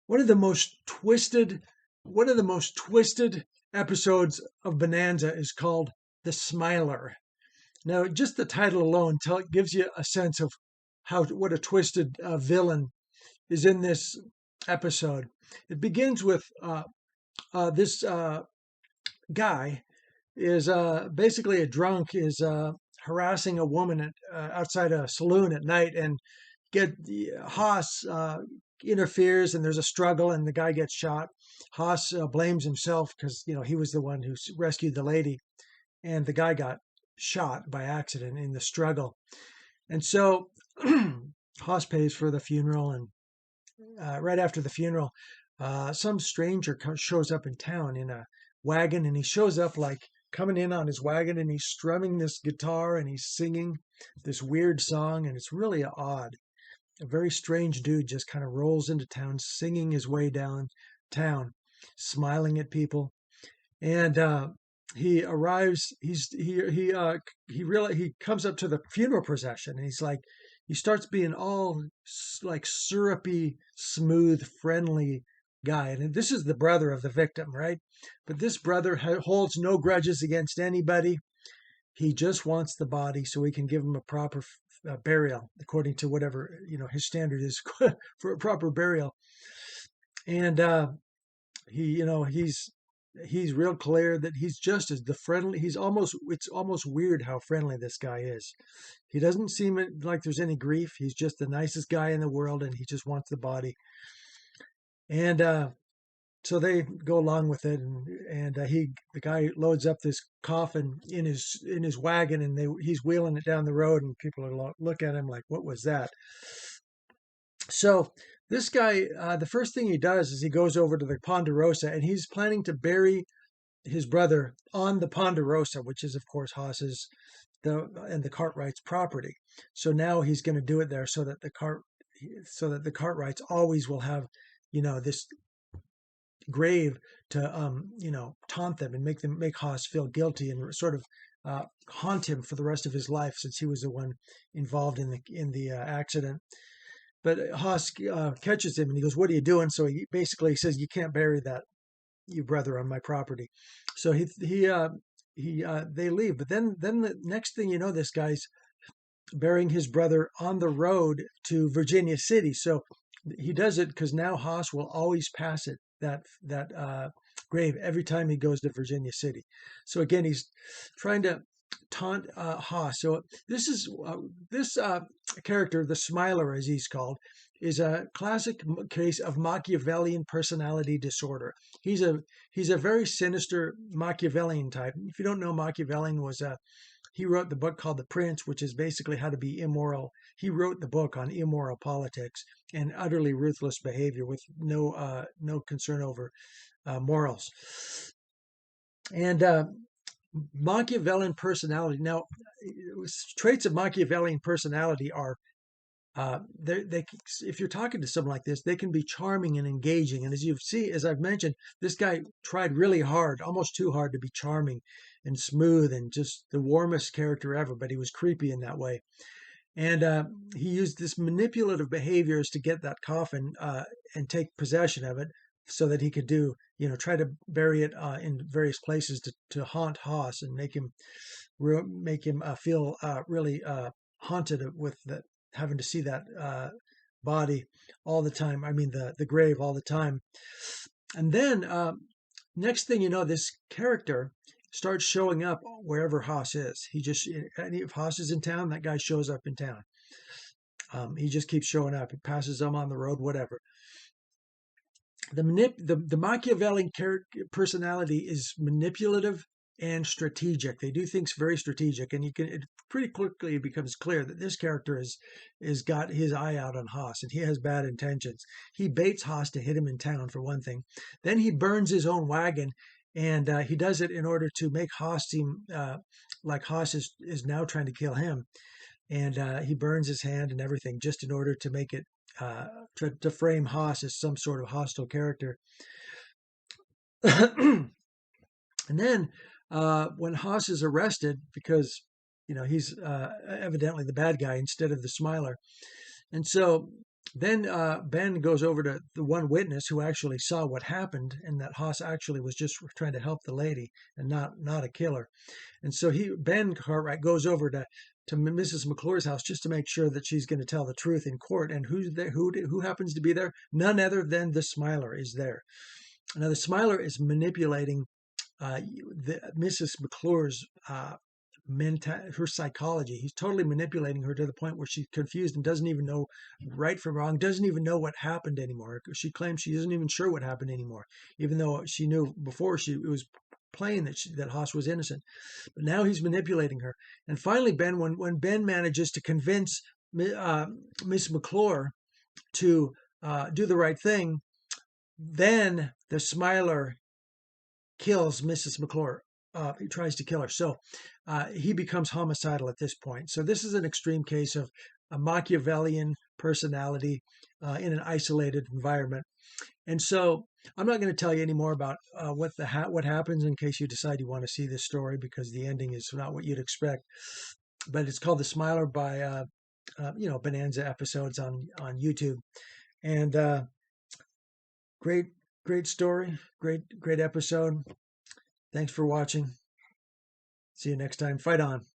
One of the most twisted, one of the most twisted episodes of Bonanza is called The Smiler. Now, just the title alone gives you a sense of what a twisted villain is in this episode. It begins with this guy is basically a drunk is harassing a woman outside a saloon at night, and Haas interferes, and there's a struggle, and the guy gets shot. Haas blames himself because he was the one who rescued the lady, and the guy got shot by accident in the struggle. And so Haas pays for the funeral, and right after the funeral, some stranger shows up in town in a wagon, and he shows up like coming in on his wagon, and he's strumming this guitar and he's singing this weird song, and it's really odd. A very strange dude just kind of rolls into town, singing his way down town, smiling at people, and he arrives. He comes up to the funeral procession, and he starts being all like syrupy, smooth, friendly guy. And this is the brother of the victim, right? But this brother holds no grudges against anybody. He just wants the body so he can give him a proper burial according to whatever his standard is for a proper burial. And he's real clear that he's just as the friendly. It's almost weird how friendly this guy is. He doesn't seem like there's any grief. He's just the nicest guy in the world, and he just wants the body. And so they go along with it, and the guy loads up this coffin in his wagon, and he's wheeling it down the road, and people look at him like, "What was that?" So this guy, the first thing he does is he goes over to the Ponderosa, and he's planning to bury his brother on the Ponderosa, which is of course Haas's and the Cartwright's property. So now he's going to do it there so that the Cartwrights always will have this grave to taunt them and make Haas feel guilty and sort of haunt him for the rest of his life, since he was the one involved in the accident. But Haas catches him, and he goes, "What are you doing?" So he basically says, "You can't bury your brother on my property." So they leave. But then the next thing you know, this guy's burying his brother on the road to Virginia City. So he does it because now Haas will always pass that grave every time he goes to Virginia City. So again, he's trying to taunt Haas. So this character, the Smiler, as he's called, is a classic case of Machiavellian personality disorder. He's a very sinister Machiavellian type. If you don't know, Machiavellian he wrote the book called The Prince, which is basically how to be immoral. He wrote the book on immoral politics and utterly ruthless behavior with no concern over morals. And Machiavellian personality. Now, traits of Machiavellian personality are if you're talking to someone like this, they can be charming and engaging. And as I've mentioned, this guy tried really hard, almost too hard, to be charming and smooth and just the warmest character ever. But he was creepy in that way. And he used this manipulative behaviors to get that coffin and take possession of it, so that he could try to bury it in various places to haunt Haas and make him feel really haunted with having to see that body all the time. I mean, the grave all the time. And then next thing you know, this character starts showing up wherever Haas is. If Haas is in town, that guy shows up in town. He just keeps showing up. He passes them on the road, whatever. The Machiavellian personality is manipulative and strategic. They do things very strategic, and it pretty quickly becomes clear that this character is got his eye out on Haas, and he has bad intentions. He baits Haas to hit him in town, for one thing. Then he burns his own wagon, and he does it in order to make Haas seem like Haas is now trying to kill him. And he burns his hand and everything just in order to make it to frame Haas as some sort of hostile character. And then when Haas is arrested, because he's evidently the bad guy instead of the Smiler, and so Then Ben goes over to the one witness who actually saw what happened, and that Haas actually was just trying to help the lady and not a killer. And so Ben Cartwright goes over to Mrs. McClure's house just to make sure that she's going to tell the truth in court. And who's there? Who happens to be there? None other than the Smiler is there. Now the Smiler is manipulating Mrs. McClure's her psychology. He's totally manipulating her to the point where she's confused and doesn't even know right from wrong, doesn't even know what happened anymore. She claims she isn't even sure what happened anymore, even though she knew before it was plain that Haas was innocent. But now he's manipulating her. And finally, when Ben manages to convince Miss McClure to do the right thing, then the Smiler kills Mrs. McClure. He tries to kill her. So he becomes homicidal at this point. So this is an extreme case of a Machiavellian personality in an isolated environment. And so I'm not going to tell you any more about what happens in case you decide you want to see this story, because the ending is not what you'd expect. But it's called The Smiler by Bonanza episodes on YouTube. And great great story, great episode. Thanks for watching. See you next time. Fight on.